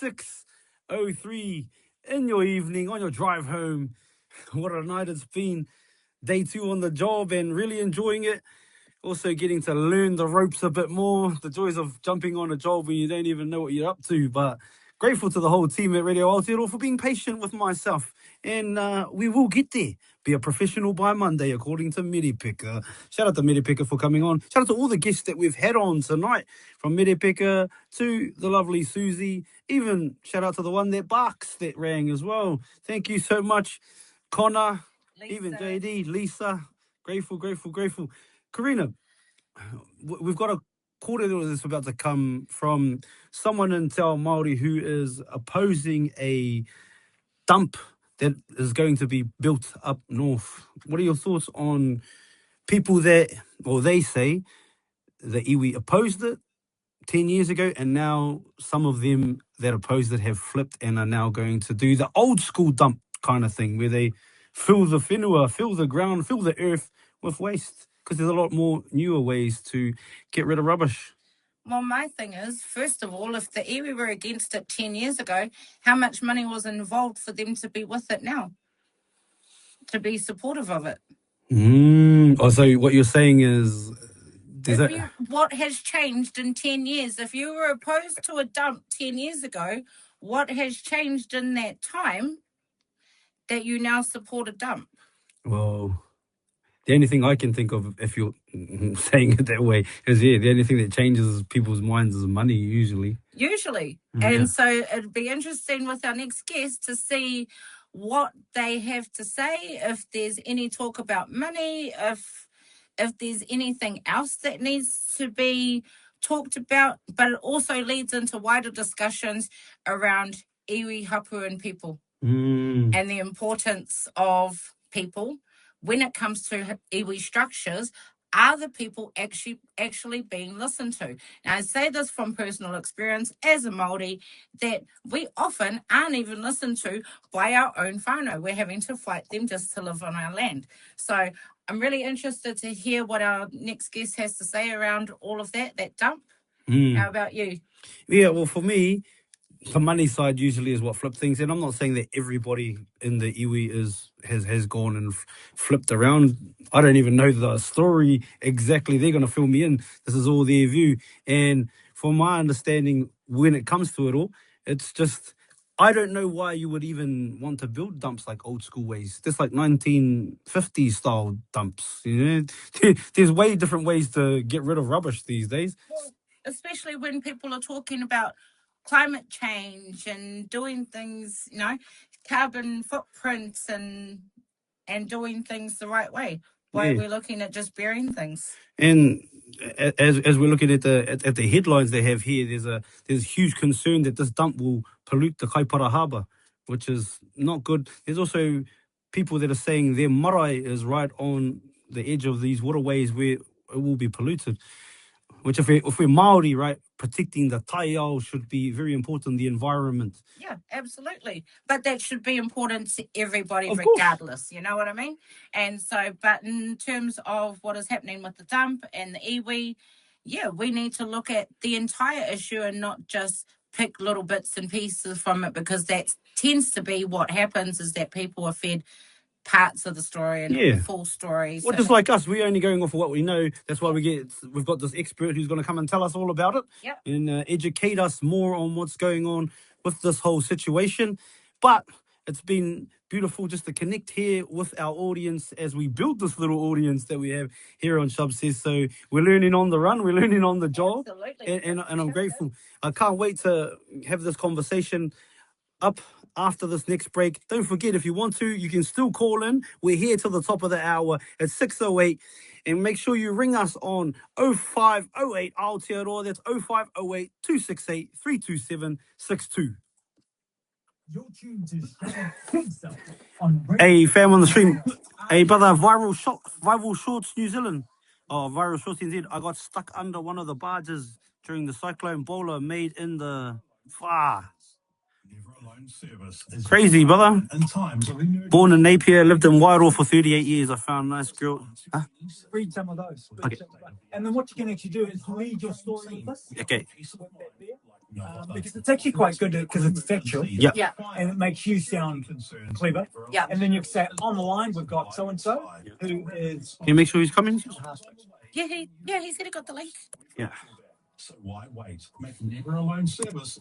6:03 in your evening, on your drive home. What a night it's been. Day 2 on the job and really enjoying it. Also getting to learn the ropes a bit more. The joys of jumping on a job when you don't even know what you're up to. But grateful to the whole team at Radio Aotearoa for being patient with myself. And we will get there. Be a professional by Monday, according to Merepeka. Shout out to Merepeka for coming on. Shout out to all the guests that we've had on tonight. From Merepeka to the lovely Susie. Even shout out to the one that barks that rang as well. Thank you so much, Connor. Lisa. Even JD, Lisa. Grateful. Karina, we've got a quarter that's about to come from someone in Te Ao Māori who is opposing a dump that is going to be built up north. What are your thoughts on people that, or they say, that iwi opposed it 10 years ago, and now some of them that opposed it have flipped and are now going to do the old school dump kind of thing, where they fill the whenua, fill the ground, fill the earth with waste, because there's a lot more newer ways to get rid of rubbish. Well, my thing is, first of all, if the iwi were against it 10 years ago, how much money was involved for them to be with it now, to be supportive of it? Oh, so what you're saying is... what has changed in 10 years? If you were opposed to a dump 10 years ago, what has changed in that time that you now support a dump? Well, the only thing I can think of, if you're saying it that way, is the only thing that changes people's minds is money, usually. And so it'd be interesting with our next guest to see what they have to say, if there's any talk about money, if there's anything else that needs to be talked about. But it also leads into wider discussions around iwi, hapu and people and the importance of people when it comes to iwi structures. Are the people actually being listened to? Now, I say this from personal experience as a Māori, that we often aren't even listened to by our own whānau. We're having to fight them just to live on our land. So I'm really interested to hear what our next guest has to say around all of that dump. How about you? Yeah, well, for me, the money side usually is what flips things. And I'm not saying that everybody in the iwi has gone and flipped around. I don't even know the story exactly. They're going to fill me in. This is all their view. And from my understanding, when it comes to it all, it's just, I don't know why you would even want to build dumps like old school ways. Just like 1950s style dumps. You know, there's way different ways to get rid of rubbish these days. Well, especially when people are talking about climate change and doing things, carbon footprints and doing things the right way. Why are we looking at just burying things? And as we're looking at the headlines they have here, there's huge concern that this dump will pollute the Kaipara Harbour, which is not good. There's also people that are saying their marae is right on the edge of these waterways where it will be polluted. Which if we're Māori, right, protecting the taiao should be very important, the environment. Yeah, absolutely. But that should be important to everybody regardless, you know what I mean? And so, but in terms of what is happening with the dump and the iwi, we need to look at the entire issue and not just pick little bits and pieces from it, because that tends to be what happens, is that people are fed parts of the story and the full story. Well, just like us, we're only going off of what we know. That's why we've got this expert who's going to come and tell us all about it and educate us more on what's going on with this whole situation. But it's been beautiful just to connect here with our audience as we build this little audience that we have here on Shub Says. So we're learning on the run, we're learning on the job. Absolutely. And I'm grateful. I can't wait to have this conversation up after this next break. Don't forget, if you want to, you can still call in. We're here till the top of the hour at 6:08. And make sure you ring us on 0508 Aotearoa. That's 0508 268 32762. Hey, fam on the stream. Hey, brother, Viral Shorts New Zealand. Oh, Viral Shorts New Zealand. I got stuck under one of the barges during the cyclone bowler made in the far. Crazy, brother. Born in Napier, lived in Wairoa for 38 years. I found a nice girl. Huh? Read some of those. Okay. And then what you can actually do is read your story with us. Okay. Because it's actually quite good because it's factual. Yeah. Yeah. And it makes you sound clever. Yeah. And then you can say, on the line, we've got so and so who is. Can you make sure he's coming? Yeah, he said he got the link. Yeah. So why wait? Make never alone service.